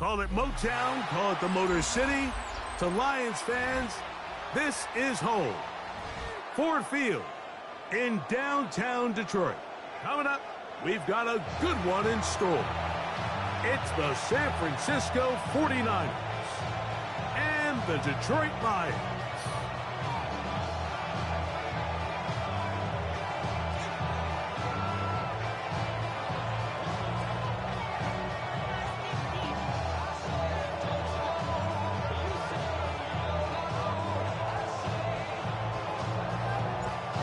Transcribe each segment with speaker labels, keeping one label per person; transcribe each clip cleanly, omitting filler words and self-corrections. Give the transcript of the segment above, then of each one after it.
Speaker 1: Call it Motown, call it the Motor City. To Lions fans, this is home. Ford Field in downtown Detroit. Coming up, we've got a good one in store. It's the San Francisco 49ers and the Detroit Lions.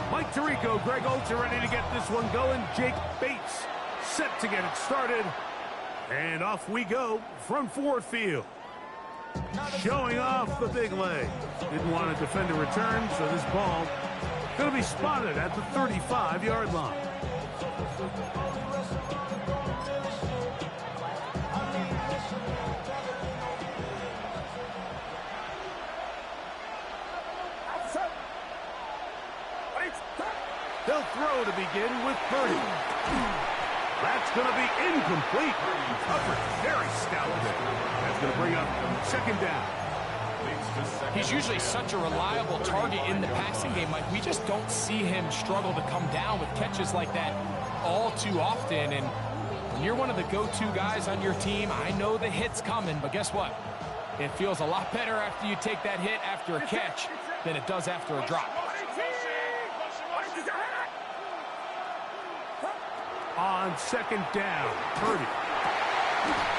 Speaker 1: Mike Tirico, Greg Olds are ready to get this one going. Jake Bates set to get it started. And off we go from Ford Field. Showing off the big leg. Didn't want to defend a return, so this ball going to be spotted at the 35-yard line. They'll throw to begin with Purdy. That's going to be incomplete. Coverage very stout there. That's going to bring up second down.
Speaker 2: He's usually such a reliable target in the passing game. Like, we just don't see him struggle to come down with catches like that all too often. And when you're one of the go-to guys on your team, I know the hit's coming, but guess what? It feels a lot better after you take that hit after a catch than it does after a drop.
Speaker 1: On second down, Purdy.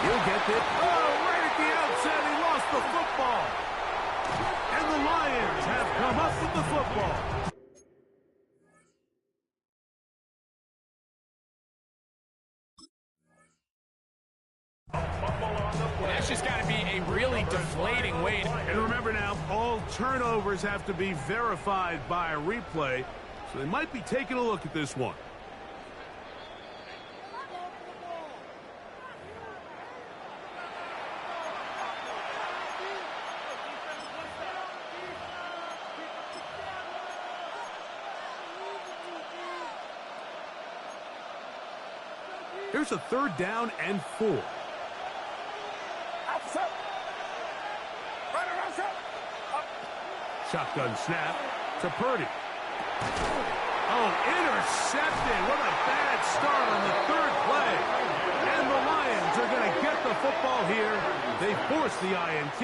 Speaker 1: He'll get it. Oh, right at the outset, he lost the football. And the Lions have come up with the football.
Speaker 2: That's just got to be a really deflating way.
Speaker 1: And remember now, all turnovers have to be verified by a replay, so they might be taking a look at this one. Here's a third down and 4. Shotgun snap to Purdy. Oh, intercepted. What a bad start on the third play. And the Lions are going to get the football here. They force the INT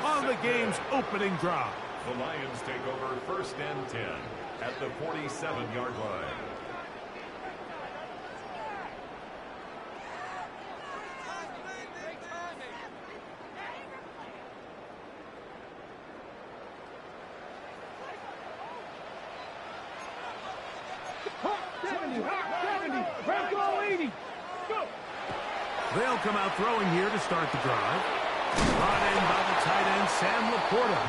Speaker 1: on the game's opening drive.
Speaker 3: The Lions take over first and 10 at the 47-yard line.
Speaker 1: They'll come out throwing here to start the drive. Brought in by the tight end, Sam Laporta.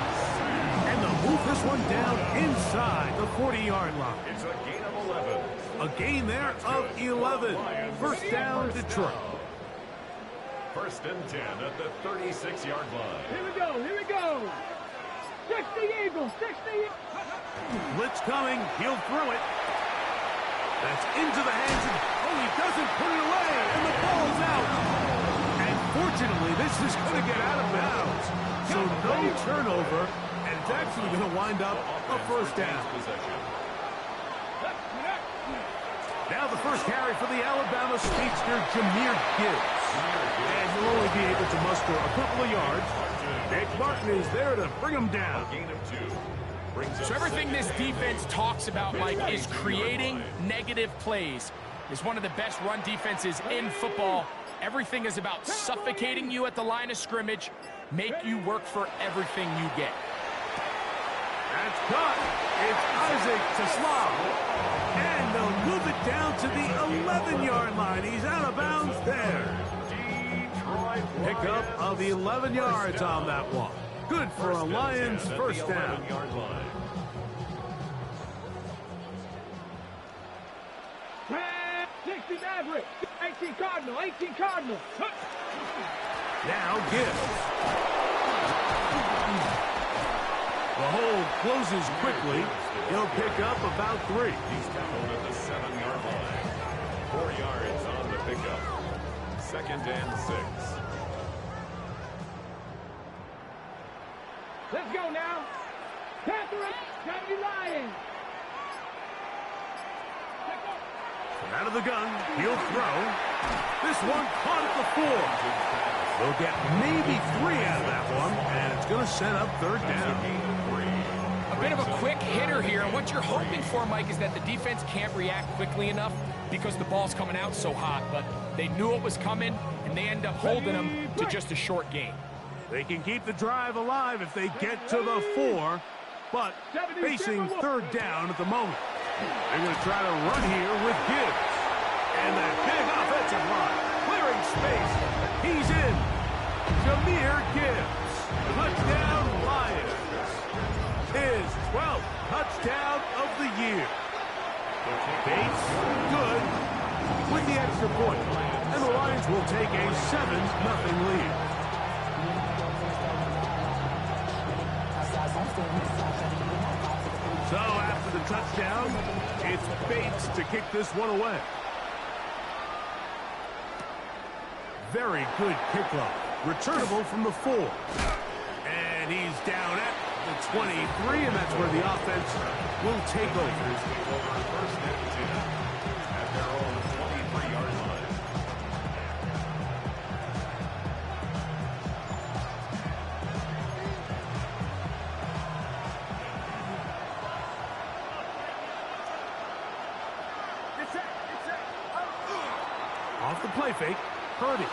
Speaker 1: And they'll move this one down inside the 40-yard line.
Speaker 3: It's a gain of 11.
Speaker 1: A gain there of 11. First down, Detroit.
Speaker 3: First and 10 at the 36-yard line.
Speaker 4: Here we go, here we go. 60 Eagles, 60 Eagles.
Speaker 1: Blitz coming, he'll throw it. That's into the hands of, oh, he doesn't put it away, and the ball's out. And fortunately, this is going to get out of bounds. So no turnover, and it's actually going to wind up a first down. Now the first carry for the Alabama speedster, Jahmyr Gibbs. And he'll only be able to muster a couple of yards. Nick Martin is there to bring him down.
Speaker 3: Gain of 2.
Speaker 2: So everything this defense talks about, Mike, is creating negative plays. It's one of the best run defenses in football. Everything is about suffocating you at the line of scrimmage, make you work for everything you get.
Speaker 1: That's caught. It's Isaac Taslav. And they'll move it down to the 11-yard line. He's out of bounds there. Pickup of 11 yards on that one. Good for a Lions first down.
Speaker 4: 60 Maverick, 18 Cardinal, 18 Cardinal.
Speaker 1: Now Gibbs. The hole closes quickly. He'll pick up about 3.
Speaker 3: He's tackled at the 7-yard line. 4 yards on the pickup. Second and 6.
Speaker 4: Let's go now. Catherine, W Lions.
Speaker 1: Out of the gun, he'll throw. This one caught at the 4. They'll get maybe 3 out of that one, and it's going to set up third down.
Speaker 2: A bit of a quick hitter here, and what you're hoping for, Mike, is that the defense can't react quickly enough because the ball's coming out so hot, but they knew it was coming, and they end up holding them to just a short gain.
Speaker 1: They can keep the drive alive if they get to the 4, but facing third down at the moment. They're going to try to run here with Gibbs. And that big offensive line clearing space. He's in. Jahmyr Gibbs. Touchdown Lions. His 12th touchdown of the year. Bates good with the extra point. And the Lions will take a 7-0 lead. So after the touchdown, it's Bates to kick this one away. Very good kickoff. Returnable from the 4. And he's down at the 23, and that's where the offense will take over.
Speaker 3: First and 10 at their own 23-yard line.
Speaker 1: Off the play fake, Purdy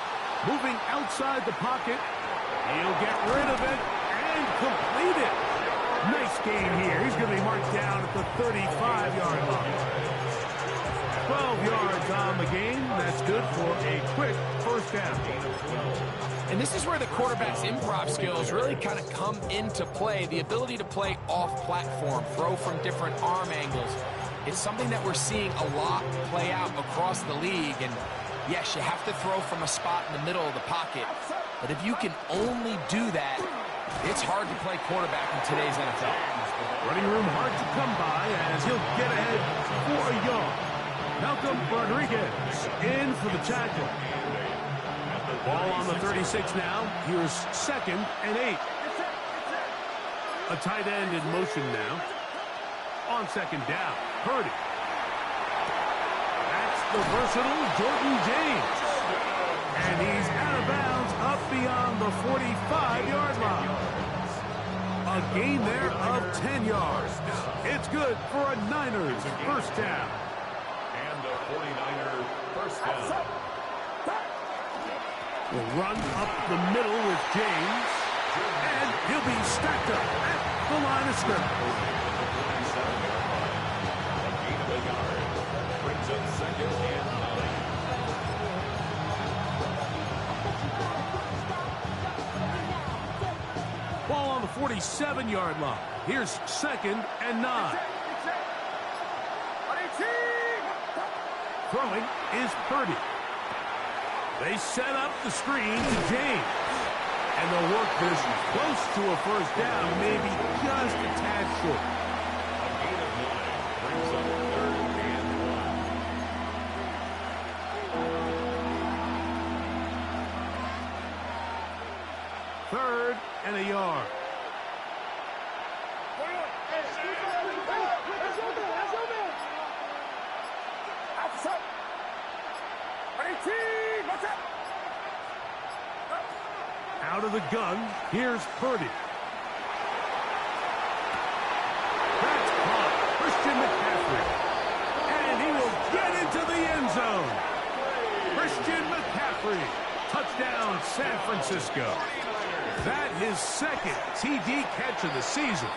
Speaker 1: moving outside the pocket. He'll get rid of it and complete it. Nice game here. He's going to be marked down at the 35-yard line. 12 yards on the game. That's good for a quick first down.
Speaker 2: And this is where the quarterback's improv skills really kind of come into play. The ability to play off-platform, throw from different arm angles. It's something that we're seeing a lot play out across the league. And yes, you have to throw from a spot in the middle of the pocket. But if you can only do that, it's hard to play quarterback in today's NFL.
Speaker 1: Running room hard to come by as he'll get ahead for a yard. Malcolm Rodriguez in for the tackle. Ball on the 36 now. Here's 2nd and 8. A tight end in motion now. On 2nd down, Purdy. That's the versatile Jordan James. And he's out of bounds up beyond the 45-yard line. A gain there of 10 yards. It's good for a Niners first down.
Speaker 3: And a 49er first down.
Speaker 1: Will run up the middle with James. And he'll be stacked up at the line of scrimmage.
Speaker 3: A gain of a yard. Brings up 2nd and 9.
Speaker 1: Ball on the 47-yard line. Here's 2nd and 9. Throwing is Purdy. They set up the screen to James. And they'll work this close to a first down, maybe just a tad short.
Speaker 3: A gain of 9 brings up 3rd and 1.
Speaker 1: 3rd and a yard. Out of the gun, here's Purdy. That's caught. Christian McCaffrey. And he will get into the end zone. Christian McCaffrey. Touchdown, San Francisco. That his 2nd TD catch of the season.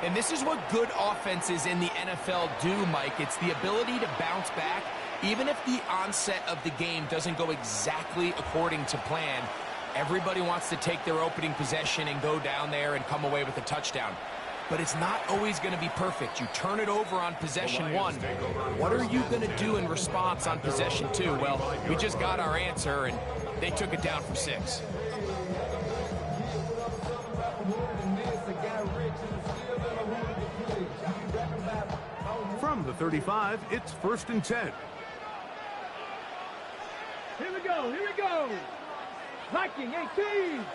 Speaker 2: And this is what good offenses in the NFL do, Mike. It's the ability to bounce back. Even if the onset of the game doesn't go exactly according to plan, everybody wants to take their opening possession and go down there and come away with a touchdown. But it's not always going to be perfect. You turn it over on possession 1. What are you going to do in response on possession 2? Well, we just got our answer, and they took it down for 6.
Speaker 1: From the 35, it's 1st and 10.
Speaker 4: Here we go, here we go. Viking 18.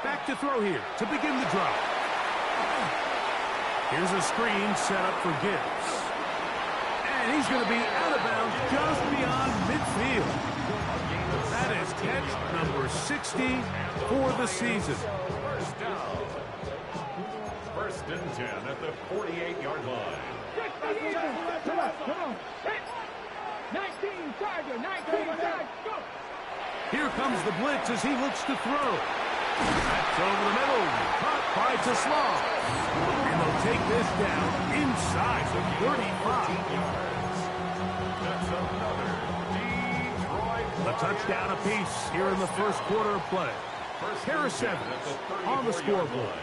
Speaker 1: Back to throw here to begin the drive. Here's a screen set up for Gibbs. And he's going to be out of bounds just beyond midfield. That is catch number 60 for the season.
Speaker 3: First down. First and 10 at the 48-yard line.
Speaker 4: Check the Eagles. Come on. Hit. 19, Tiger. 19, Tiger. Go.
Speaker 1: Here comes the blitz as he looks to throw. That's over the middle. Caught by Taslav. And they'll take this down inside the 35.
Speaker 3: That's another Detroit.
Speaker 1: A touchdown apiece here in the first quarter of play. Harris Evans on the scoreboard.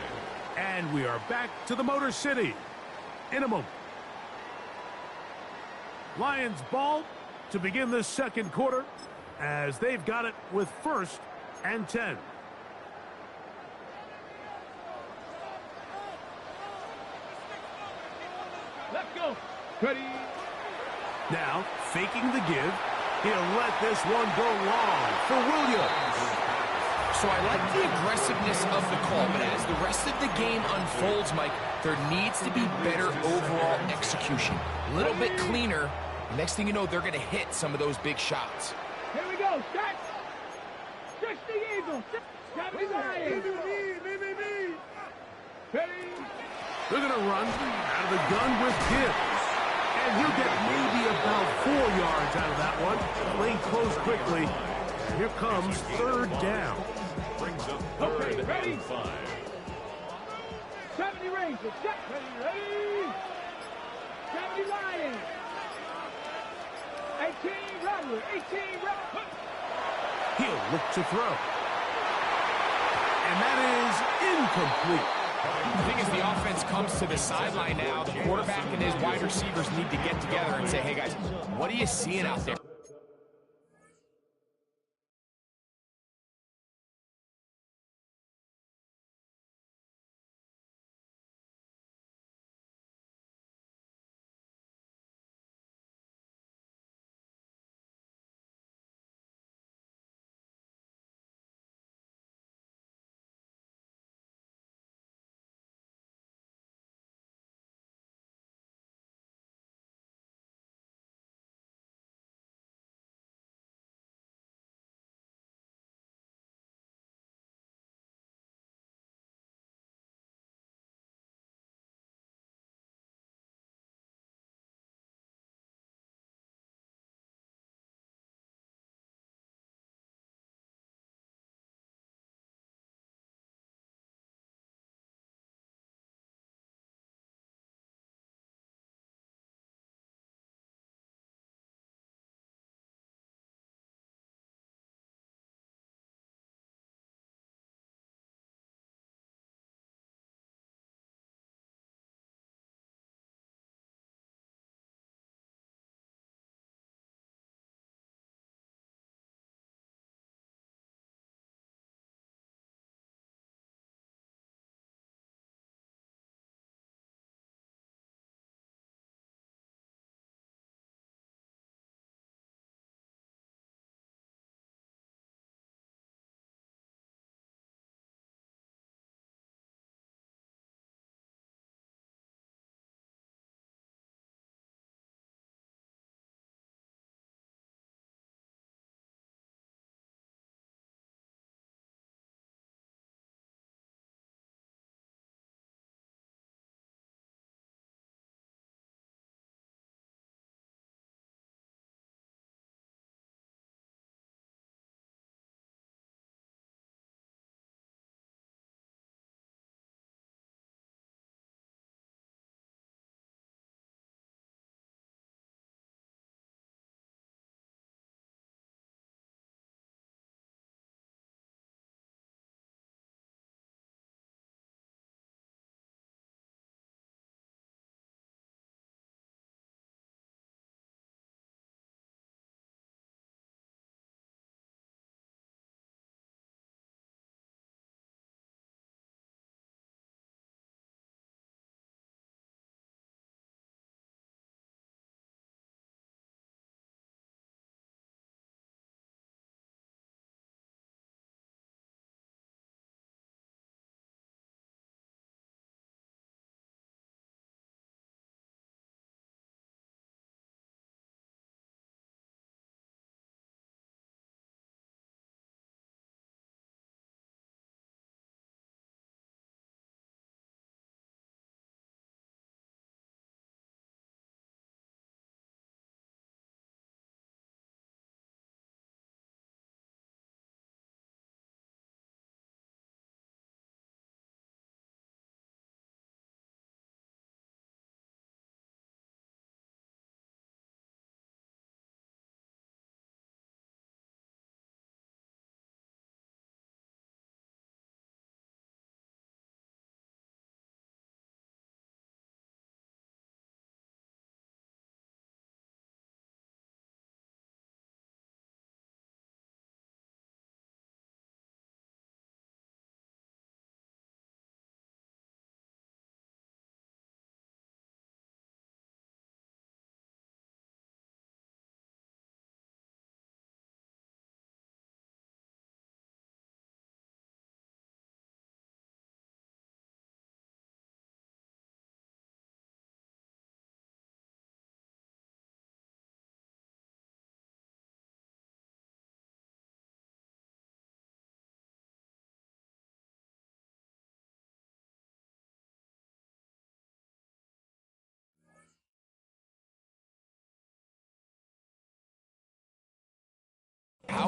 Speaker 1: And we are back to the Motor City in a moment. Lions ball to begin this second quarter as they've got it with first and 10.
Speaker 4: Let's go. Ready.
Speaker 1: Now, faking the give. He'll let this one go long for Williams.
Speaker 2: So I like the aggressiveness of the call, but as the rest of the game unfolds, Mike, there needs to be better overall execution. A little bit cleaner. Next thing you know, they're going to hit some of those big shots.
Speaker 4: Here we go. Start. Stretch the Eagles. Got me lying. Ready.
Speaker 1: They're going to run out of the gun with Gibbs. And he'll get maybe about 4 yards out of that one. Lane closed quickly. And here comes third down.
Speaker 3: Brings up third
Speaker 4: ready.
Speaker 3: and 5.
Speaker 4: 70 Rangers. Ready. 70 Lions. 18 Rebels. 18 Rebels.
Speaker 1: He'll look to throw. And that is incomplete.
Speaker 2: The thing is, the offense comes to the sideline now. The quarterback and his wide receivers need to get together and say, hey, guys, what are you seeing out there?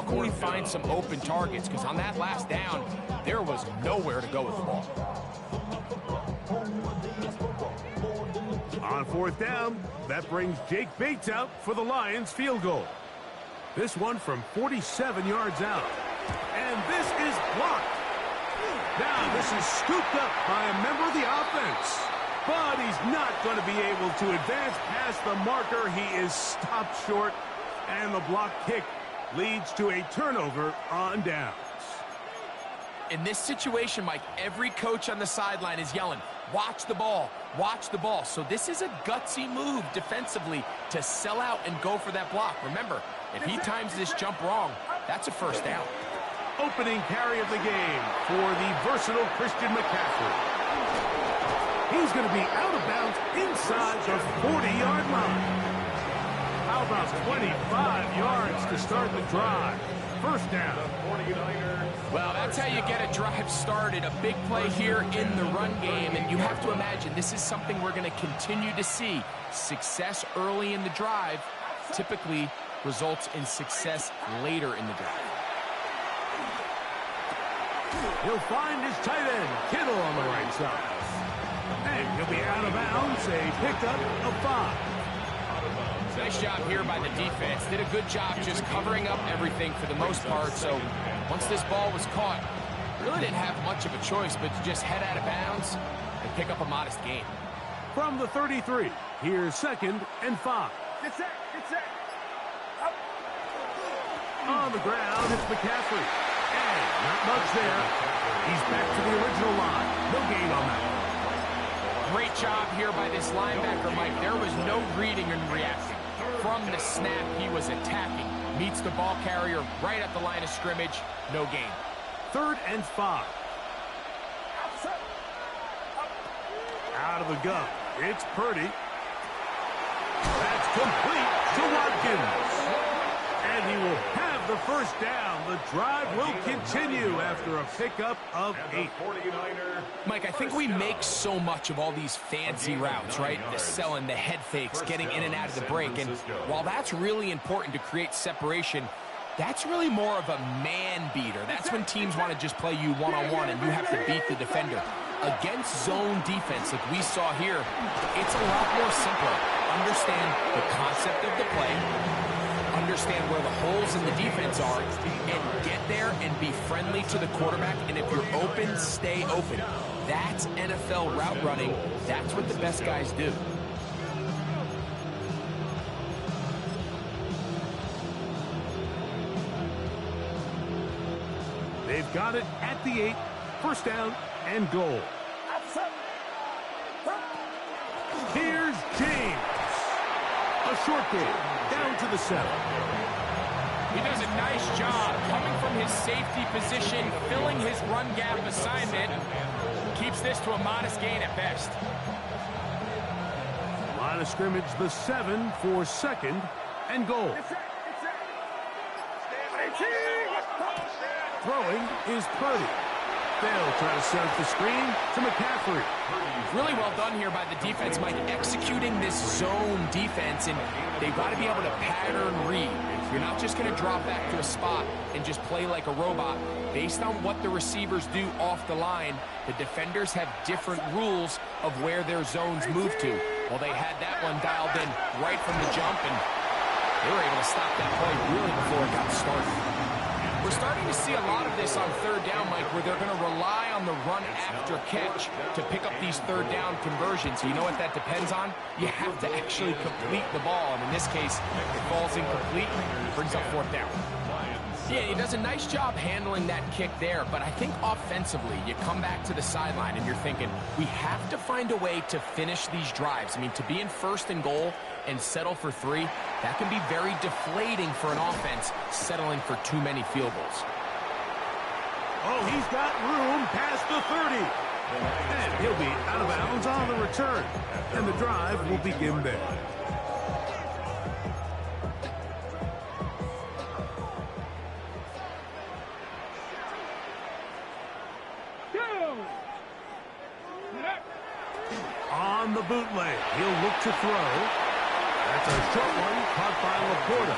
Speaker 2: can we find some open targets? Because on that last down, there was nowhere to go with the ball.
Speaker 1: On fourth down, that brings Jake Bates out for the Lions field goal. This one from 47 yards out. And this is blocked. Now this is scooped up by a member of the offense. But he's not going to be able to advance past the marker. He is stopped short. And the block kick leads to a turnover on downs.
Speaker 2: In this situation, Mike, every coach on the sideline is yelling, watch the ball, watch the ball. So this is a gutsy move defensively to sell out and go for that block. Remember, if he times this jump wrong, that's a first down.
Speaker 1: Opening carry of the game for the versatile Christian McCaffrey. He's going to be out of bounds inside the 40-yard line. How about 25 yards to start the drive? First down.
Speaker 2: Well, that's how you get a drive started. A big play here in the run game, and you have to imagine this is something we're going to continue to see. Success early in the drive typically results in success later in the drive.
Speaker 1: He'll find his tight end, Kittle, on the right side. And he'll be out of bounds, a pickup of 5.
Speaker 2: Nice job here by the defense. Did a good job just covering up everything for the most part. So once this ball was caught, really didn't have much of a choice but to just head out of bounds and pick up a modest gain.
Speaker 1: From the 33, here's 2nd and 5.
Speaker 4: Get set, get set. Up.
Speaker 1: On the ground, it's McCaffrey. And not much there. He's back to the original line. No gain on that.
Speaker 2: Great job here by this linebacker, Mike. There was no reading and reacting. From the snap, he was attacking. Meets the ball carrier right at the line of scrimmage. No gain.
Speaker 1: 3rd and 5. Out of the gun. It's Purdy. That's complete to Watkins. And he will have the first down. The drive will continue after a pickup of 8.
Speaker 2: Mike, I think we make so much of all these fancy routes, right? The selling, the head fakes, getting in and out of the break. And while that's really important to create separation, that's really more of a man beater. That's when teams want to just play you one-on-one and you have to beat the defender. Against zone defense like we saw here, it's a lot more simple. Understand the concept of the play, understand where the holes in the defense are, and get there and be friendly to the quarterback. And if you're open, stay open. That's NFL route running. That's what the best guys do.
Speaker 1: They've got it at the 8. First down and goal. Here's James. A short game down to the 7.
Speaker 2: He does a nice job coming from his safety position, filling his run gap assignment. Keeps this to a modest gain at best.
Speaker 1: Line of scrimmage, the 7 for 2nd and goal. Throwing is Purdy. They'll try to set up the screen to McCaffrey.
Speaker 2: Really well done here by the defense, Mike, executing this zone defense, and they've got to be able to pattern read. You're not just going to drop back to a spot and just play like a robot. Based on what the receivers do off the line, the defenders have different rules of where their zones move to. Well, they had that one dialed in right from the jump, and they were able to stop that play really before it got started. We're starting to see a lot of this on 3rd down, Mike, where they're going to rely on the run after catch to pick up these 3rd down conversions. You know what that depends on? You have to actually complete the ball, and in this case, it falls incomplete, brings up 4th down. Yeah, he does a nice job handling that kick there, but I think offensively, you come back to the sideline and you're thinking, we have to find a way to finish these drives. I mean, to be in 1st and goal and settle for 3, that can be very deflating for an offense settling for too many field goals.
Speaker 1: Oh, he's got room past the 30. And he'll be out of bounds on the return. And the drive will begin there. On the bootleg, he'll look to throw. That's a short one caught by Laporta.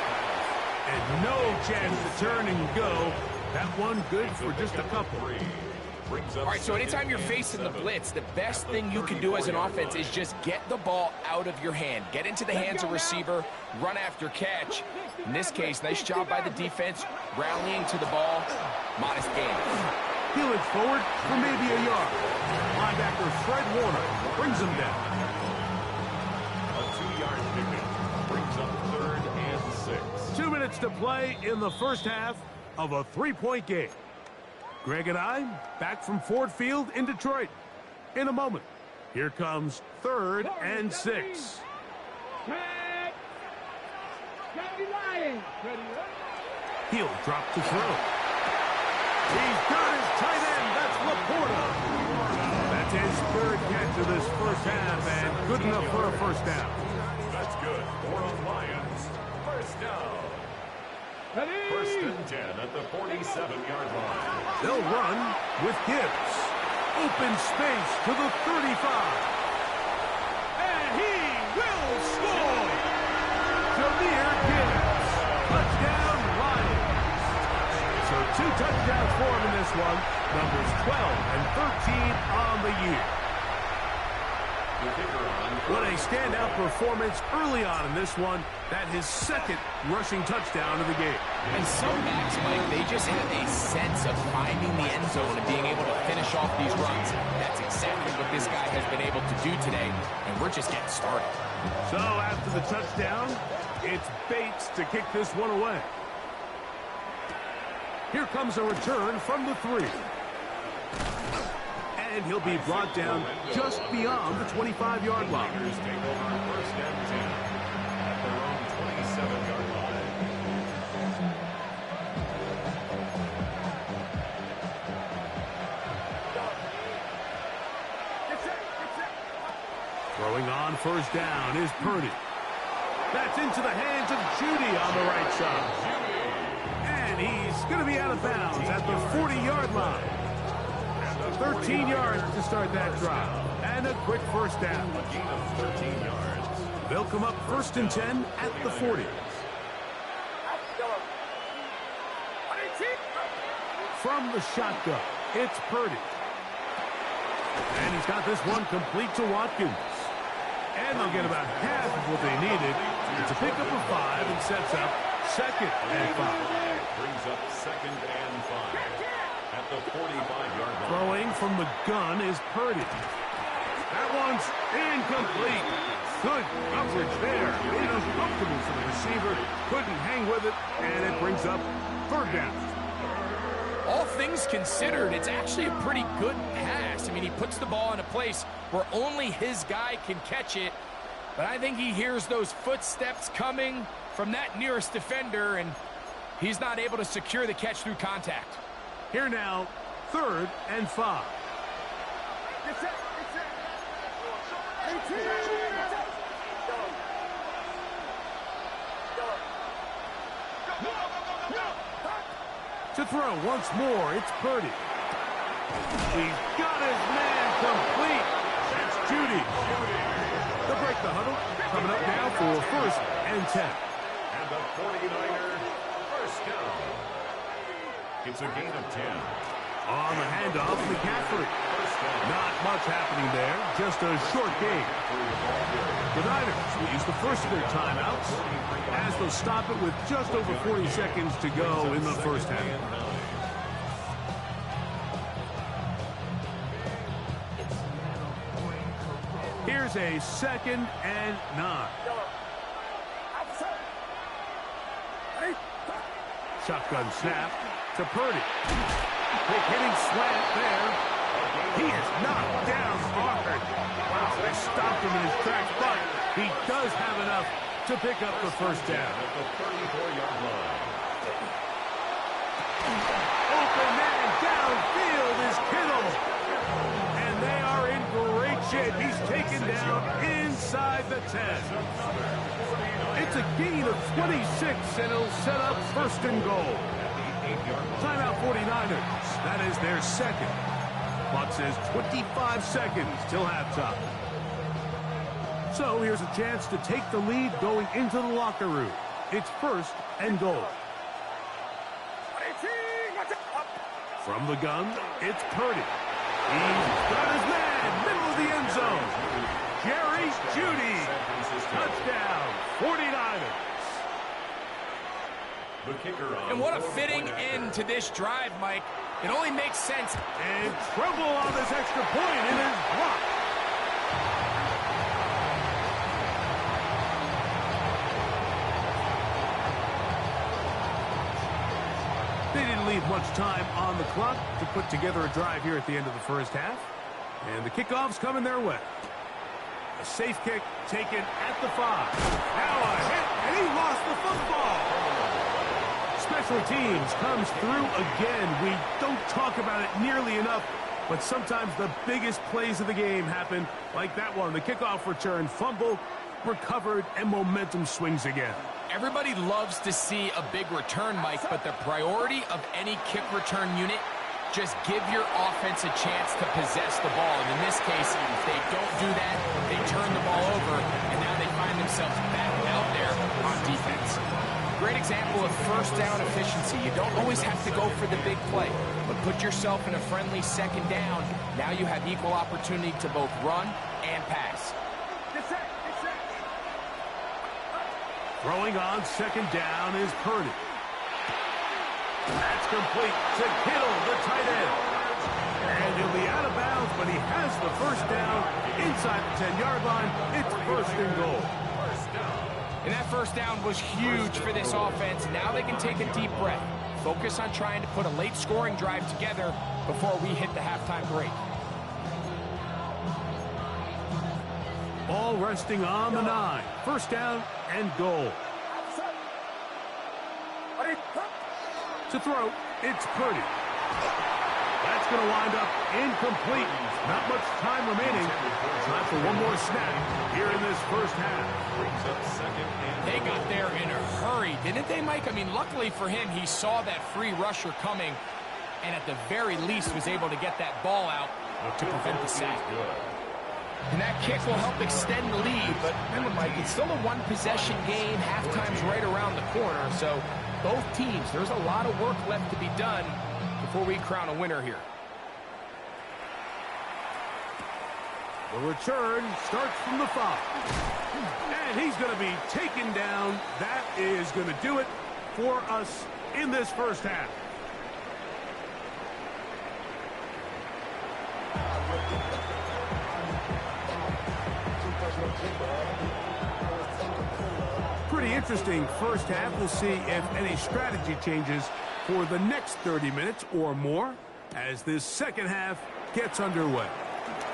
Speaker 1: And no chance to turn and go. That one good for just a couple.
Speaker 2: All right, so anytime you're facing the blitz, the best thing you can do as an offense is just get the ball out of your hand. Get into the hands of receiver, run after catch. In this case, nice job by the defense, rallying to the ball. Modest gain.
Speaker 1: Peel it forward for maybe a yard. Linebacker Fred Warner brings him down.
Speaker 3: A 2-yard pickup brings up 3rd and 6.
Speaker 1: 2 minutes to play in the first half of a 3-point game. Greg and I back from Ford Field in Detroit. In a moment, here comes 3rd and 6. He'll drop to throw. He's got his tight end. That's Laporta. That's his 3rd catch of this first half, and good enough for a first down.
Speaker 3: That's good for the Lions. First down. 1st and 10 at the 47-yard line.
Speaker 1: They'll run with Gibbs. Open space to the 35. And he will score! Jameer Gibbs. Touchdown, Lions. So 2 touchdowns for him in this one. Numbers 12 and 13 on the year. What a standout performance early on in this one. That his 2nd rushing touchdown of the game.
Speaker 2: And some backs, Mike, they just have a sense of finding the end zone and being able to finish off these runs. That's exactly what this guy has been able to do today, and we're just getting started.
Speaker 1: So after the touchdown, it's Bates to kick this one away. Here comes a return from the 3. And he'll be brought down just beyond the 25-yard line.
Speaker 3: Tigers take over 1st and 10 at their own 27-yard line.
Speaker 1: Throwing on first down is Purdy. That's into the hands of Judy on the right side. And he's going to be out of bounds at the 40-yard line. 13 yards to start that drive. And a quick first down.
Speaker 3: A gain of 13 yards.
Speaker 1: They'll come up 1st and 10 at the 40. From the shotgun, it's Purdy. And he's got this one complete to Watkins. And they'll get about half of what they needed. It's a pickup of 5 and sets up 2nd and 5.
Speaker 3: Brings up 2nd and 5 at the 45-yard line.
Speaker 1: Throwing from the gun is Purdy. That one's incomplete. Good coverage there. Made it uncomfortable for the receiver. Couldn't hang with it, and it brings up 3rd down.
Speaker 2: All things considered, it's actually a pretty good pass. I mean, he puts the ball in a place where only his guy can catch it. But I think he hears those footsteps coming from that nearest defender, and he's not able to secure the catch through contact.
Speaker 1: Here now, 3rd and 5. To throw once more, it's Purdy. He's got his man complete. That's Judy. They'll break the huddle. Coming up now for 1st and 10.
Speaker 3: And the 49er first down. It's a gain of 10.
Speaker 1: On the handoff, McCaffrey. Not much happening there. Just a short game. The Niners will use the first of their timeouts as they'll stop it with just over 40 seconds to go in the first half. Here's a 2nd and 9. Shotgun snap to Purdy. Quick hitting slant there. He is knocked down hard. Wow, they stopped him in his tracks, but he does have enough to pick up the first down.
Speaker 3: At the 34-yard line.
Speaker 1: Open man downfield is Kittle. And they are in great shape. He's taken down inside the 10. It's a gain of 26, and it'll set up 1st and goal. Timeout 49ers. That is their 2nd. Clock says 25 seconds till halftime. So here's a chance to take the lead going into the locker room. It's first and goal. From the gun, it's Purdy. He's got his man, middle of the end zone. Jerry Jeudy. Touchdown, 49ers.
Speaker 3: The kicker on
Speaker 2: And what a fitting end to this drive, Mike. It only makes sense.
Speaker 1: And trouble on this extra point. It is blocked. They didn't leave much time on the clock to put together a drive here at the end of the first half. And the kickoff's coming their way. A safe kick taken at the 5. Now a hit, and he lost the football. Special teams comes through again. We don't talk about it nearly enough, but sometimes the biggest plays of the game happen like that one. The kickoff return, fumble, recovered, and momentum swings again.
Speaker 2: Everybody loves to see a big return, Mike, but the priority of any kick return unit, just give your offense a chance to possess the ball. And in this case, if they don't do that, they turn the ball over, and now they find themselves back out there on defense. Great example of first down efficiency. You don't always have to go for the big play, but put yourself in a friendly second down. Now you have equal opportunity to both run and pass.
Speaker 1: Throwing on second down is Purdy. That's complete to Kittle, the tight end. And he'll be out of bounds, but he has the first down inside the 10-yard line. It's first and goal.
Speaker 2: And that first down was huge for this offense. Now they can take a deep breath. Focus on trying to put a late scoring drive together before we hit the halftime break.
Speaker 1: Ball resting on the 9. First down and goal. To throw, it's Purdy. That's going to wind up incomplete. Not much time remaining. Time for one more snap here in this first half.
Speaker 3: brings up second and
Speaker 2: They got there in a hurry, didn't they, Mike? I mean, luckily for him, he saw that free rusher coming, and at the very least was able to get that ball out to prevent the sack. And that kick will help extend the lead, but remember, Mike, it's still a one-possession game. Halftime's right around the corner, so both teams, there's a lot of work left to be done before we crown a winner here.
Speaker 1: The return starts from the 5. And he's going to be taken down. That is going to do it for us in this first half. Pretty interesting first half. We'll see if any strategy changes for the next 30 minutes or more as this second half gets underway.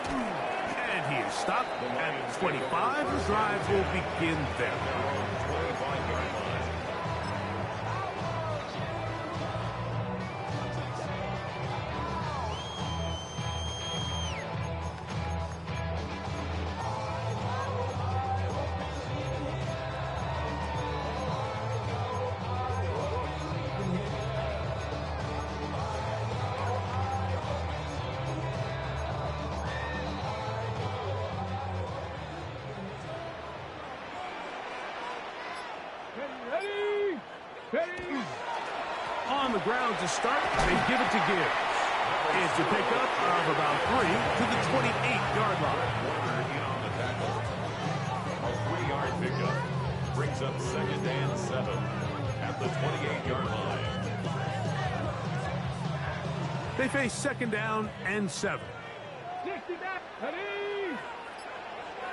Speaker 1: And he is stopped at 25. The drive will begin there. On the ground to start, they give it to Gibbs. It's a pickup of about 3 to the 28-yard line.
Speaker 3: On the tackle. A 3-yard pickup brings up second and 7 at the 28-yard line.
Speaker 1: They face second down and 7.
Speaker 4: 60 back, ready?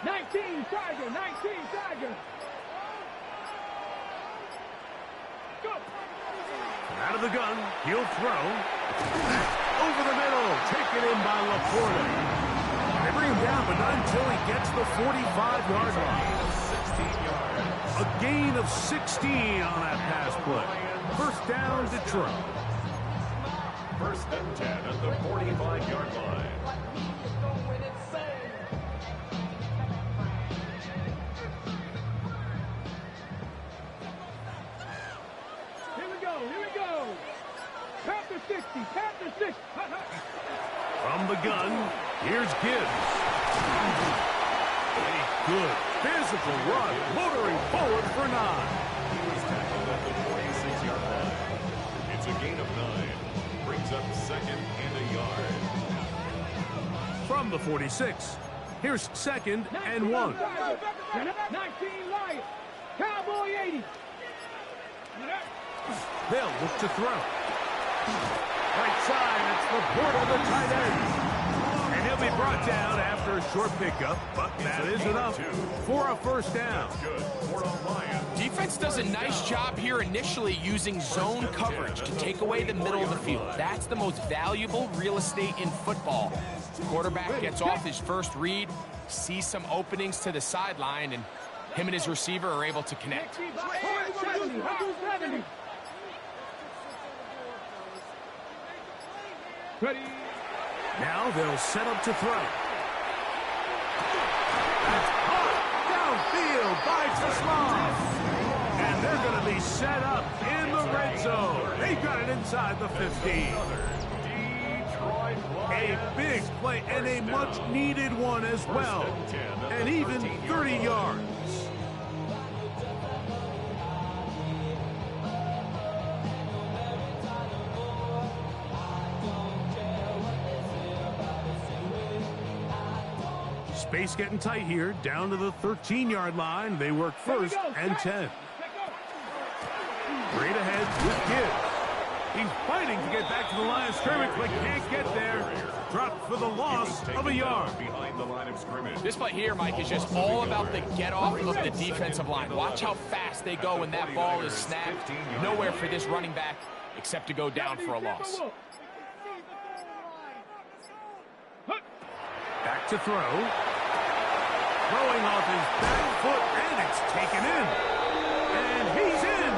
Speaker 4: 19 Tiger, 19 Tiger. Go.
Speaker 1: Out of the gun, he'll throw. Over the middle, taken in by Laporta. They bring him down, but not until he gets the 45-yard line.
Speaker 3: 16 yards.
Speaker 1: A gain of 16 on that pass play. First down, Detroit.
Speaker 3: First and 10 at the 45-yard line.
Speaker 4: Here we go. Panther 60, Panther 60.
Speaker 1: From the gun, here's Gibbs. A good physical run, motoring forward for 9. from the 46. Here's 2nd and 1.
Speaker 4: 19 Lions. Cowboy 80.
Speaker 1: They'll look to throw. Right side, it's Laporta, the tight end. And he'll be brought down after a short pickup, but that is enough for a first down.
Speaker 2: Defense does a nice job here initially using zone coverage to take away the middle of the field. That's the most valuable real estate in football. Quarterback gets off his first read, sees some openings to the sideline, and him and his receiver are able to connect.
Speaker 4: Ready.
Speaker 1: Now they'll set up to throw. That's caught downfield by Tasman. And they're going to be set up in the red zone. They've got it inside the 15. A big play and a much-needed one as well. And even 30 yards. Space getting tight here, down to the 13-yard line. They work 1st and 10. Straight ahead with Gibbs. He's fighting to get back to the line of scrimmage, but can't get there. Dropped for the loss of a yard.
Speaker 3: Behind the line of scrimmage.
Speaker 2: This play here, Mike, is just all about the get-off of the defensive line. Watch how fast they go when that ball is snapped. Nowhere for this running back except to go down for a loss.
Speaker 1: Back to throw. Throwing off his back foot, and it's taken in. And he's in.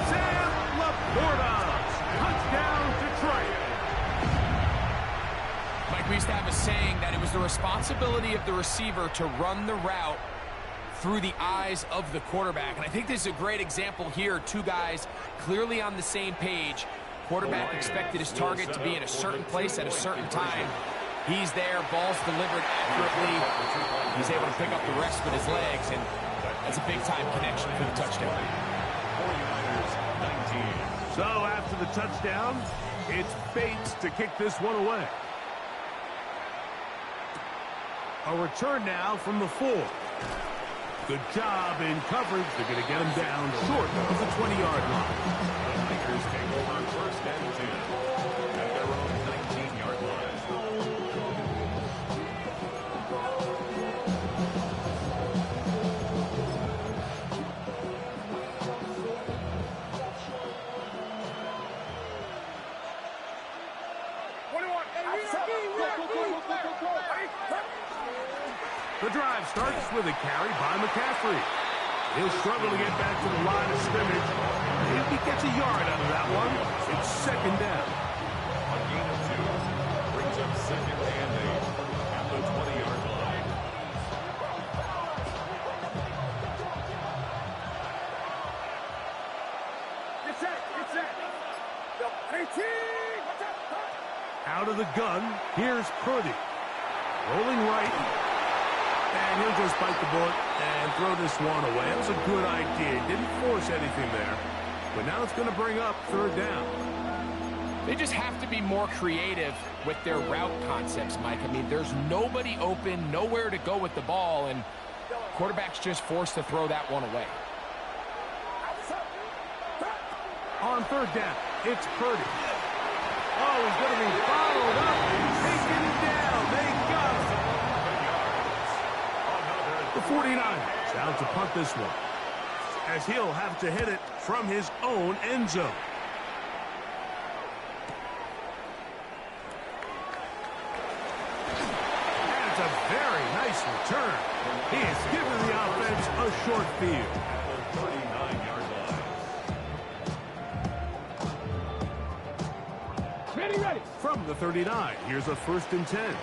Speaker 1: Sam Laporta. Touchdown, Detroit.
Speaker 2: Mike, we used to have a saying that it was the responsibility of the receiver to run the route through the eyes of the quarterback. And I think this is a great example here. Two guys clearly on the same page. Quarterback expected his target to be in a certain place at a certain time. He's there, ball's delivered accurately. He's able to pick up the rest with his legs, and that's a big-time connection for the touchdown.
Speaker 1: So after the touchdown, it's Bates to kick this one away. A return now from the 4. Good job in coverage. They're going to get him down short of the 20-yard line.
Speaker 3: The Lakers take over 1st and 10 at their own 19-yard line.
Speaker 1: The drive starts with a carry by McCaffrey. He'll struggle to get back to the line of scrimmage. If he gets a yard out of that one, it's 2nd down.
Speaker 3: A gain of 2 brings up 2nd and 8 at the 20-yard line.
Speaker 4: Get set. 18.
Speaker 1: Out of the gun, here's Purdy. Rolling right. And he'll just bite the bullet and throw this one away. That was a good idea. Didn't force anything there. But now it's going to bring up 3rd down.
Speaker 2: They just have to be more creative with their route concepts, Mike. I mean, there's nobody open, nowhere to go with the ball, and quarterback's just forced to throw that one away.
Speaker 1: On 3rd down, it's Purdy. Oh, he's going to be followed up and taken down. They got him. The 49ers out to punt this one, as he'll have to hit it from his own end zone. And it's a very nice return. He has given the offense a short field.
Speaker 3: At the 39-yard line.
Speaker 4: Ready.
Speaker 1: From the 39, here's a 1st and 10.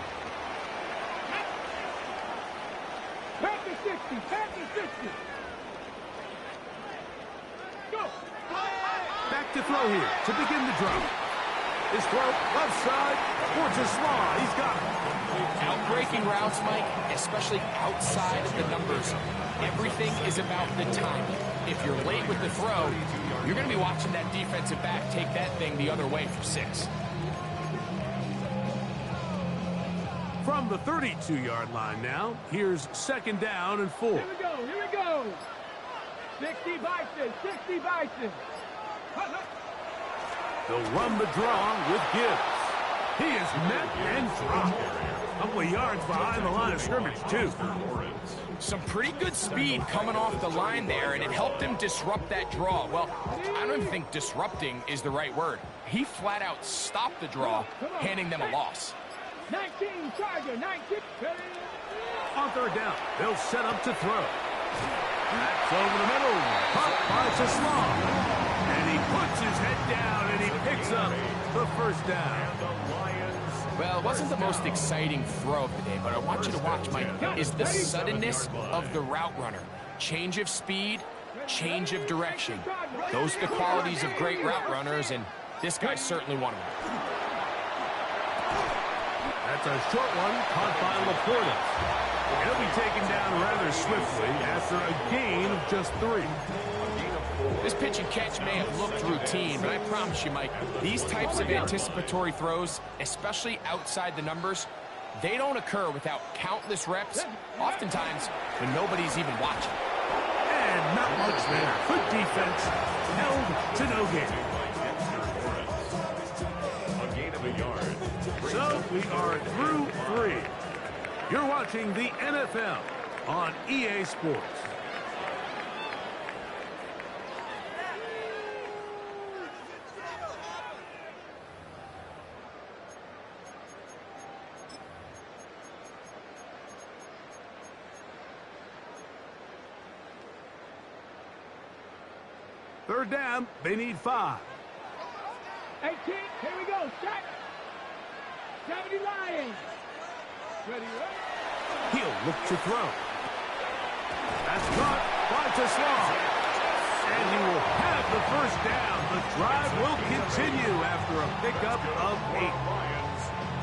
Speaker 4: Back to 60. Go.
Speaker 1: Back to throw here to begin the drive. His throw left side towards his slaw. He's got it.
Speaker 2: Outbreaking routes, Mike, especially outside of the numbers, everything is about the timing. If you're late with the throw, you're going to be watching that defensive back take that thing the other way for 6.
Speaker 1: From the 32-yard line now, here's 2nd down and 4.
Speaker 4: Here we go, here we go. 60 Bison, 60 Bison.
Speaker 1: They'll run the draw with Gibbs. He is met and dropped. A couple of yards behind the line of scrimmage, too.
Speaker 2: Some pretty good speed coming off the line there, and it helped him disrupt that draw. Well, I don't even think disrupting is the right word. He flat out stopped the draw, handing them a loss.
Speaker 4: 19, Charger, 19.
Speaker 1: On 3rd down, they'll set up to throw. That's over the middle. Caught by Taslam. And he puts his head down, and he picks up the 1st down.
Speaker 2: Well, it wasn't the most exciting throw of the day, but I want you to watch, Mike, is the suddenness of the route runner. Change of speed, change of direction. Those are the qualities of great route runners, and this guy's certainly one of them.
Speaker 1: That's a short one, caught by Laporta. He'll be taken down rather swiftly after a gain of just 3.
Speaker 2: This pitch and catch may have looked routine, but I promise you, Mike, these types of anticipatory throws, especially outside the numbers, they don't occur without countless reps, oftentimes when nobody's even watching.
Speaker 1: And not much there. Good defense, held to no gain.
Speaker 3: A gain of a yard.
Speaker 1: So we are through 3. You're watching the NFL on EA Sports. Third down, they need 5.
Speaker 4: 18, here we go, set. 70 Lions. Ready, ready.
Speaker 1: He'll look to throw. That's caught by Taslam. And he will have the 1st down. The drive will continue after a pickup of 8.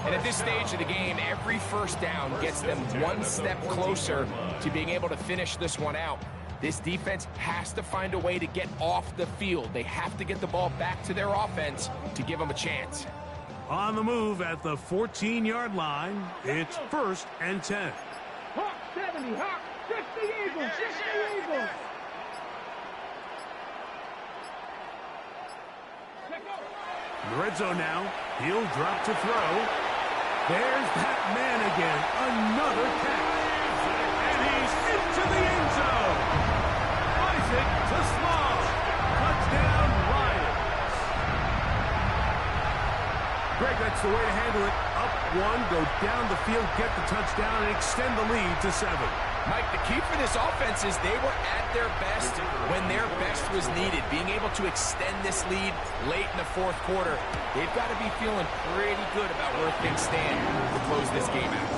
Speaker 2: And at this stage of the game, every 1st down gets them one step closer to being able to finish this one out. This defense has to find a way to get off the field. They have to get the ball back to their offense to give them a chance.
Speaker 1: On the move at the 14-yard line, it's 1st and 10.
Speaker 4: Hawk 70, Hawk 60 Eagles, 60 Eagles.
Speaker 1: In the red zone now, he'll drop to throw. There's that man again, another catch. And he's into the end zone. Isaac Taslam, touchdown Lions. Greg, that's the way to handle it. Up 1, go down the field, get the touchdown, and extend the lead to 7.
Speaker 2: Mike, the key for this offense is they were at their best when their best was needed. Being able to extend this lead late in the 4th quarter, they've got to be feeling pretty good about where things stand to close this game out.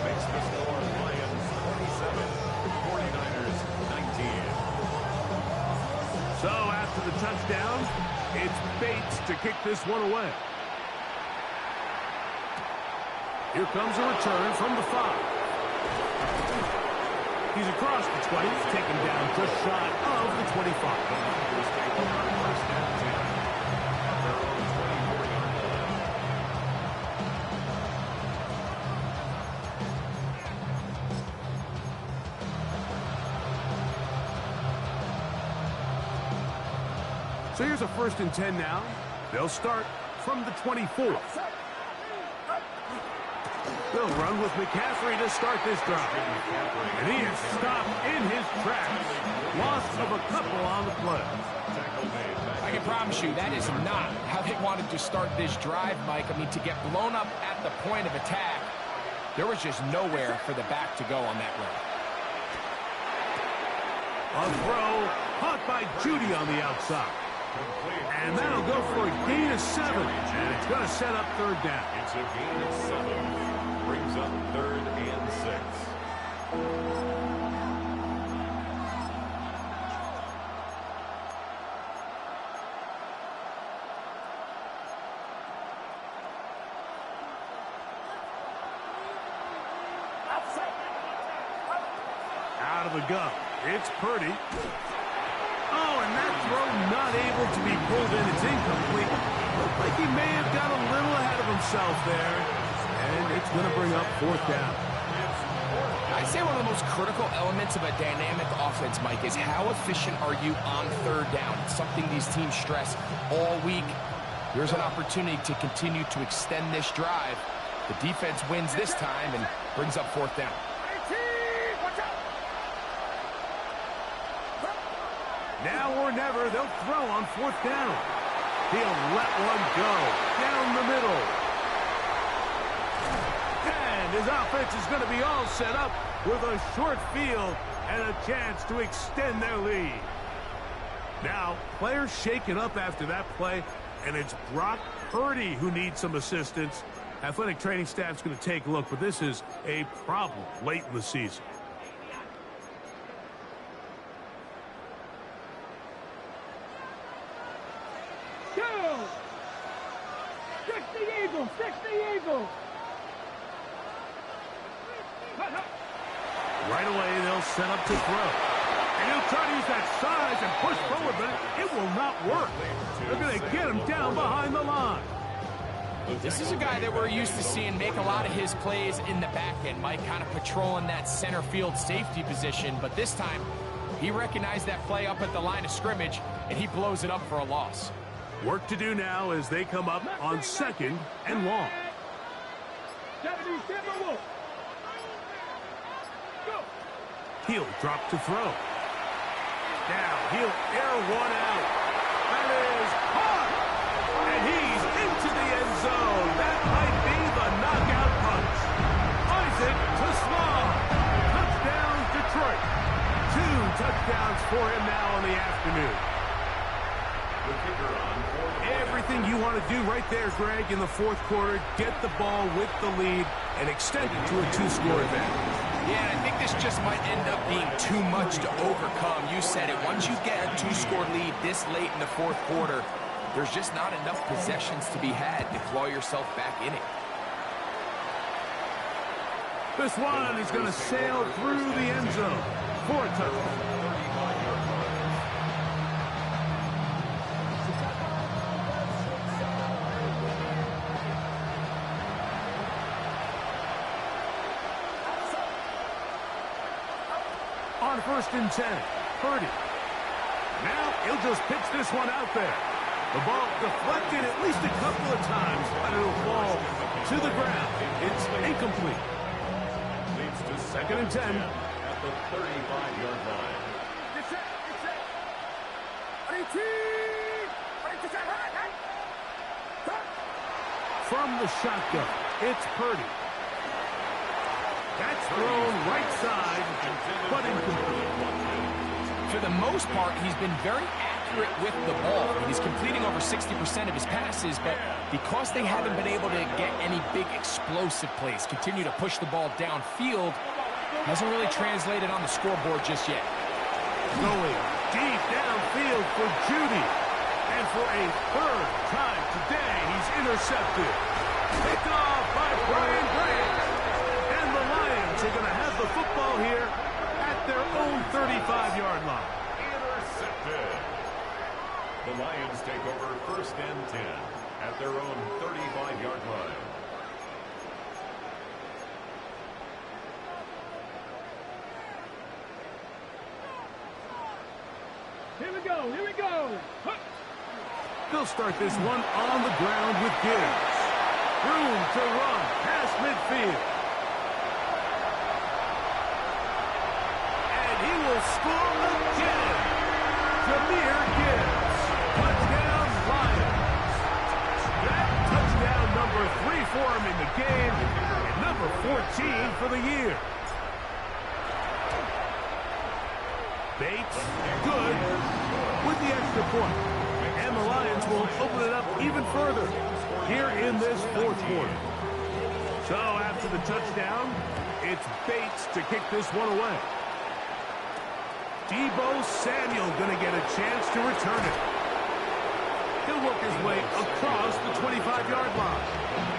Speaker 3: Makes the score Lions 47, 49ers 19.
Speaker 1: So after the touchdown, it's Bates to kick this one away. Here comes a return from the 5. He's across the 20, taken down just shy of the 25.
Speaker 3: First down 10. Their own 24-yard line.
Speaker 1: So here's a 1st and 10 now. They'll start from the 24. They'll run with McCaffrey to start this drive. And he is stopped in his tracks. Loss of a couple on the play.
Speaker 2: I can promise you that is not how they wanted to start this drive, Mike. I mean, to get blown up at the point of attack, there was just nowhere for the back to go on that run.
Speaker 1: A throw caught by Judy on the outside. And that'll go for a gain of 7. And it's going to set up 3rd down.
Speaker 3: It's a gain of 7. Brings up 3rd and 6.
Speaker 1: Out of the gun. It's Purdy. Oh, and that throw not able to be pulled in. It's incomplete. Looked like he may have got a little ahead of himself there. And and it's going to bring up fourth down.
Speaker 2: I'd say one of the most critical elements of a dynamic offense, Mike, is how efficient are you on third down? It's something these teams stress all week. Here's an opportunity to continue to extend this drive. The defense wins this time and brings up fourth down.
Speaker 1: Now or never, they'll throw on fourth down. He'll let one go down the middle. And his offense is going to be all set up with a short field and a chance to extend their lead. Now, players shaken up after that play, and it's Brock Purdy who needs some assistance. Athletic training staff's going to take a look, but this is a problem late in the season.
Speaker 4: Go! 60 Eagles! 60 Eagles!
Speaker 1: Right away, they'll set up to throw. And he'll try to use that size and push forward, but it will not work. They're going to get him down behind the line.
Speaker 2: This is a guy that we're used to seeing make a lot of his plays in the back end, Mike, kind of patrolling that center field safety position. But this time, he recognized that play up at the line of scrimmage, and he blows it up for a loss.
Speaker 1: Work to do now as they come up on 2nd and long.
Speaker 4: 77 Wolf. Go!
Speaker 1: He'll drop to throw. Now he'll air one out. That is caught. And he's into the end zone. That might be the knockout punch. Isaac to Sloan. Touchdown, Detroit. 2 touchdowns for him now in the afternoon. Everything you want to do right there, Greg, in the fourth quarter. Get the ball with the lead and extend it to a 2-score advantage.
Speaker 2: Yeah, and I think this just might end up being too much to overcome. You said it. Once you get a 2-score lead this late in the fourth quarter, there's just not enough possessions to be had to claw yourself back in it.
Speaker 1: This one is going to sail through the end zone for a touchdown. On 1st and 10, Purdy. Now he'll just pitch this one out there. The ball deflected at least a couple of times, but it'll fall to the ground. It's incomplete.
Speaker 3: Leads to
Speaker 1: 2nd and 10.
Speaker 3: At the 35-yard line.
Speaker 4: Get set! Get set!
Speaker 1: From the shotgun, it's Purdy. That's thrown right side, but incomplete.
Speaker 2: For the most part, he's been very accurate with the ball. He's completing over 60% of his passes, but because they haven't been able to get any big explosive plays, continue to push the ball downfield, hasn't really translated on the scoreboard just yet.
Speaker 1: Going deep downfield for Judy. And for a 3rd time today, he's intercepted. Picked off by Brian Grant. And the Lions are going to have the football here at their own 35-yard line.
Speaker 3: Intercepted. The Lions take over 1st and 10 at their own 35-yard line.
Speaker 4: Here we go! Here we go! Huh.
Speaker 1: They'll start this one on the ground with Gibbs. Room to run past midfield. And he will score again. Jahmyr Gibbs. Touchdown, Lions. That touchdown number 3 for him in the game. And number 14 for the year. Bates, good, with the extra point. And the Lions will open it up even further here in this fourth quarter. So after the touchdown, it's Bates to kick this one away. Deebo Samuel going to get a chance to return it. He'll work his way across the 25-yard line.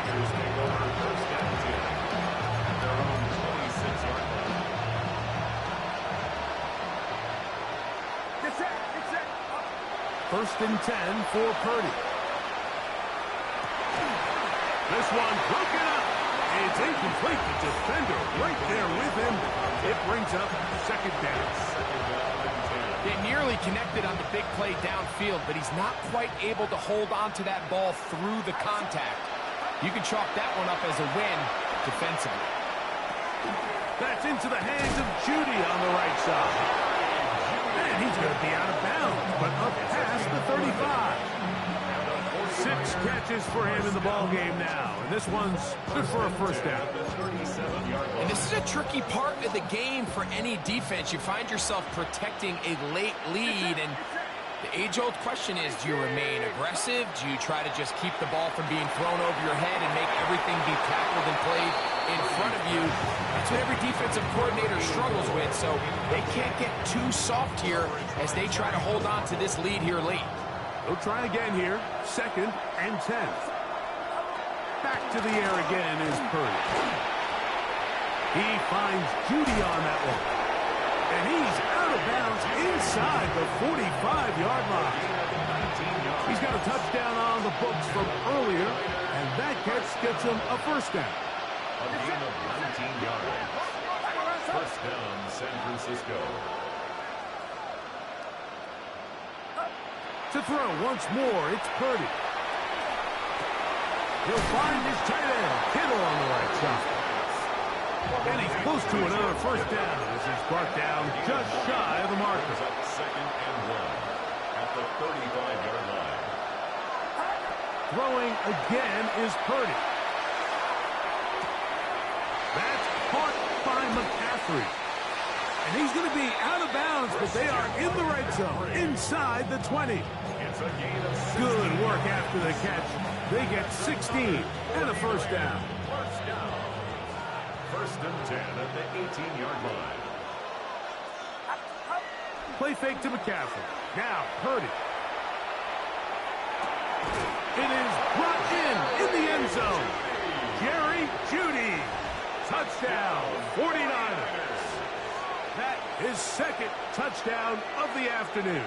Speaker 3: Here's take over 1st and 10 at their own 26-yard line.
Speaker 4: Get set! Get set!
Speaker 1: 1st and 10 for Purdy. This one broken up, It's incomplete. The defender right there with him. It brings up second down.
Speaker 2: They nearly connected on the big play downfield, but he's not quite able to hold on to that ball through the contact. You can chalk that one up as a win defensively.
Speaker 1: That's into the hands of Judy on the right side. And he's going to be out of bounds, but up past the 35. 6 catches for him in the ball game now, and this one's good for a first down.
Speaker 2: And this is a tricky part of the game for any defense. You find yourself protecting a late lead, and the age-old question is, do you remain aggressive? Do you try to just keep the ball from being thrown over your head and make everything be tackled and played in front of you? That's what every defensive coordinator struggles with, so they can't get too soft here as they try to hold on to this lead here late.
Speaker 1: They'll try again here, 2nd and 10. Back to the air again is Purdy. He finds Judy on that one. And he's out of bounds inside the 45-yard line. He's got a touchdown on the books from earlier, and that catch gets him a first down.
Speaker 3: A gain of 19 yards. First down, San Francisco.
Speaker 1: To throw once more, it's Purdy. He'll find his tight end, Kittle, on the right side. And he's close to another first down as he's brought down just shy of the marker.
Speaker 3: Second and 1 at the 35-yard line.
Speaker 1: Throwing again is Purdy. That's caught by McCaffrey. And he's going to be out of bounds, but they are in the red zone, inside the 20.
Speaker 3: It's a gain of 16.
Speaker 1: Good work after the catch. They get 16 and a first down.
Speaker 3: First down. First and 10 at the 18-yard line.
Speaker 1: Play fake to McCaffrey. Now Purdy. It is brought in the end zone. Jerry Jeudy. Touchdown, 49ers. That is second touchdown of the afternoon.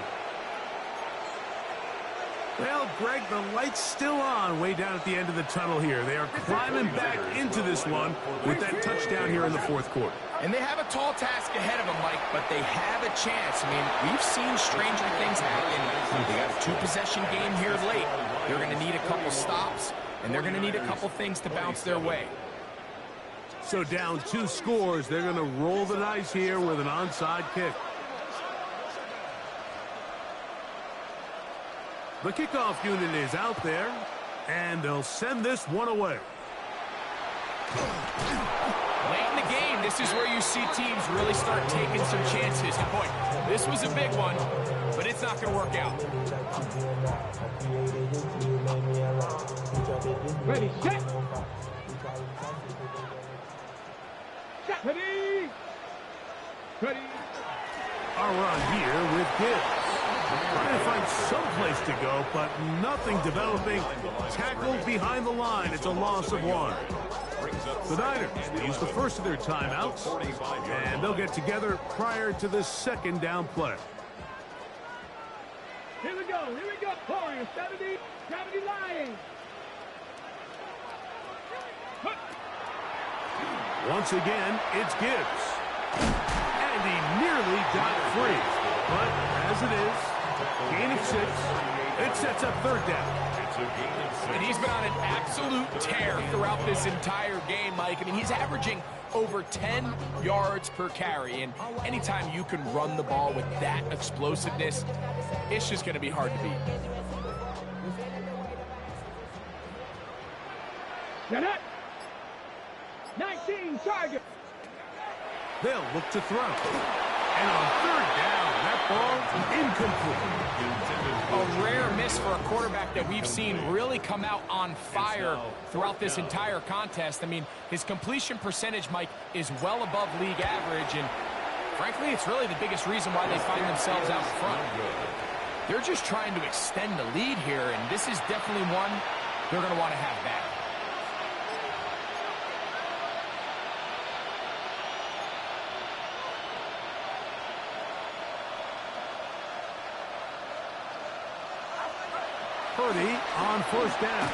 Speaker 1: Well, Greg, the light's still on way down at the end of the tunnel here. They are climbing back into this one with that touchdown here in the fourth quarter.
Speaker 2: And they have a tall task ahead of them, Mike, but they have a chance. I mean, we've seen stranger things happen. They got a 2-possession game here late. They're going to need a couple stops, and they're going to need a couple things to bounce their way.
Speaker 1: So down 2 scores, they're going to roll the dice here with an onside kick. The kickoff unit is out there, and they'll send this one away.
Speaker 2: Late in the game, this is where you see teams really start taking some chances. And boy, this was a big one, but it's not going to work out.
Speaker 4: Ready, set. Ready. Ready.
Speaker 1: Our run here with Gibbs. Trying to find some place to go, but nothing developing. Tackled behind the line. It's a loss of 1. The Niners, they use the first of their timeouts, and they'll get together prior to the second down play.
Speaker 4: Here we go. Pouring 70 Lions.
Speaker 1: Once again, it's Gibbs. And he nearly got free. But as it is, gain of 6, it sets up third down.
Speaker 2: And he's been on an absolute tear throughout this entire game, Mike. I mean, he's averaging over 10 yards per carry. And anytime you can run the ball with that explosiveness, it's just going to be hard to beat.
Speaker 4: Get it. 19 target.
Speaker 1: They'll look to throw. And on third down, that ball incomplete.
Speaker 2: A rare miss for a quarterback that we've seen really come out on fire throughout this entire contest. I mean, his completion percentage, Mike, is well above league average, and frankly, it's really the biggest reason why they find themselves out front. They're just trying to extend the lead here, and this is definitely one they're going to want to have back.
Speaker 1: Purdy on first down.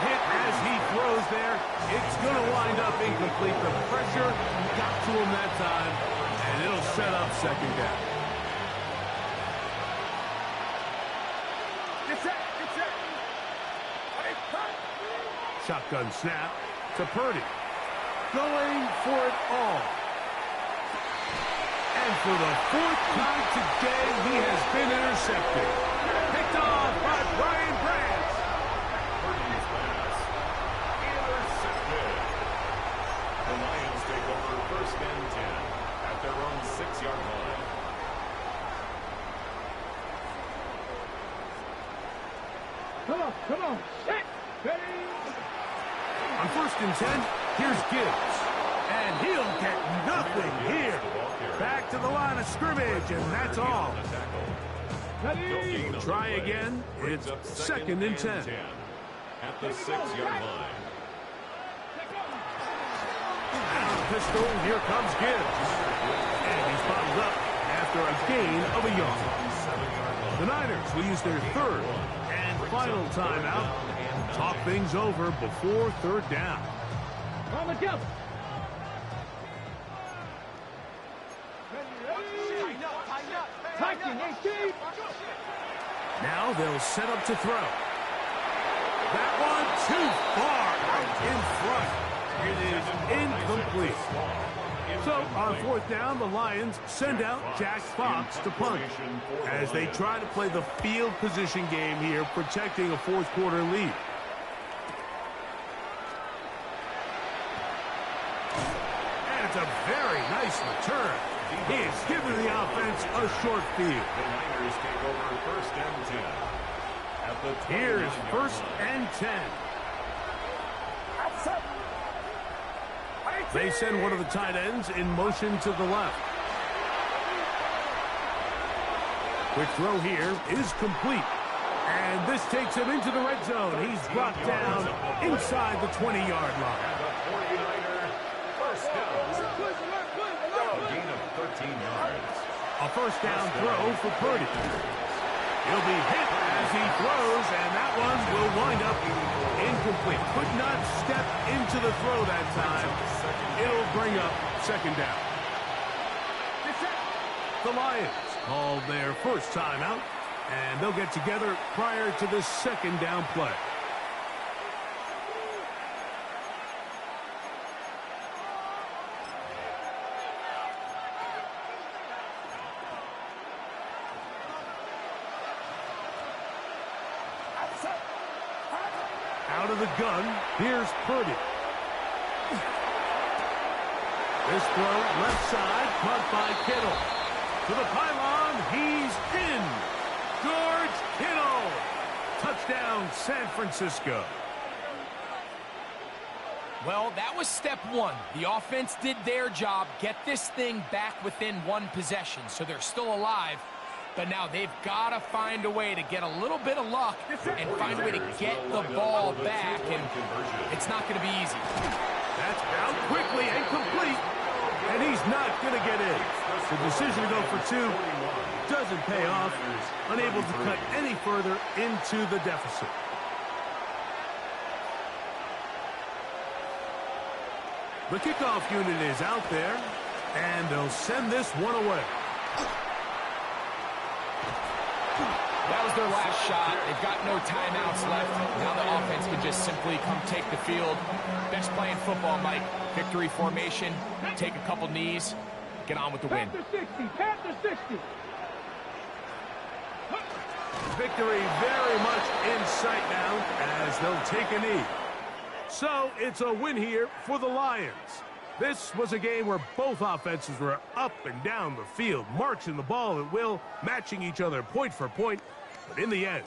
Speaker 1: Hit as he throws there. It's going to wind up incomplete. The pressure got to him that time, and it'll set up second down. Shotgun snap to Purdy. Going for it all. And for the fourth time today, he has been intercepted. Picked off by Brian Branch.
Speaker 3: Purdy's pass. Intercepted. The Lions take over first and 10 at their own 6-yard line.
Speaker 4: Come on. Set. Ready.
Speaker 1: On first and 10, here's Gibbs. And he'll get nothing here. Back to the line of scrimmage, and that's all.
Speaker 4: Ready.
Speaker 1: Try again. It's second and 10.
Speaker 3: At the 6-yard line.
Speaker 1: Down pistol, here comes Gibbs. And he's bottled up after a gain of a yard. The Niners will use their third and final timeout. Talk things over before third down.
Speaker 4: On the jump. Tighten, 18.
Speaker 1: Now they'll set up to throw. That one too far out in front. It is incomplete. So on fourth down, the Lions send out Jack Fox to punt as they try to play the field position game here, protecting a fourth quarter lead. And it's a very nice return. He is giving the offense a short field.
Speaker 3: The Niners take over first and 10. At the
Speaker 1: Here's first and 10. They send one of the tight ends in motion to the left. Quick throw here is complete. And this takes him into the red zone. He's brought down inside the 20-yard line.
Speaker 3: And the 49er first down. A gain of 13 yards.
Speaker 1: A first down throw for Purdy. He'll be hit as he throws, and that one will wind up incomplete. Could not step into the throw that time. It'll bring up second down. The Lions called their first timeout, and they'll get together prior to the second down play. Out of the gun, here's Purdy. This throw left side, caught by Kittle. To the pylon, he's in. George Kittle. Touchdown, San Francisco.
Speaker 2: Well, that was step one. The offense did their job, get this thing back within one possession, so they're still alive. But now they've got to find a way to get a little bit of luck and find a way to get the ball back, and it's not going to be easy.
Speaker 1: That's out quickly and complete, and he's not going to get in. The decision to go for two doesn't pay off, unable to cut any further into the deficit. The kickoff unit is out there, and they'll send this one away.
Speaker 2: That was their last shot. They've got no timeouts left. Now the offense can just simply come take the field. Best play in football, Mike. Victory formation, take a couple knees, get on with the win.
Speaker 4: Past the 60.
Speaker 1: Victory very much in sight now as they'll take a knee. So it's a win here for the Lions. This was a game where both offenses were up and down the field, marching the ball at will, matching each other point for point. But in the end,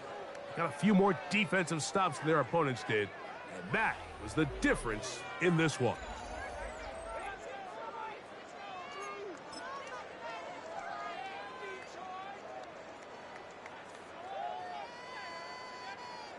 Speaker 1: got a few more defensive stops than their opponents did. And that was the difference in this one.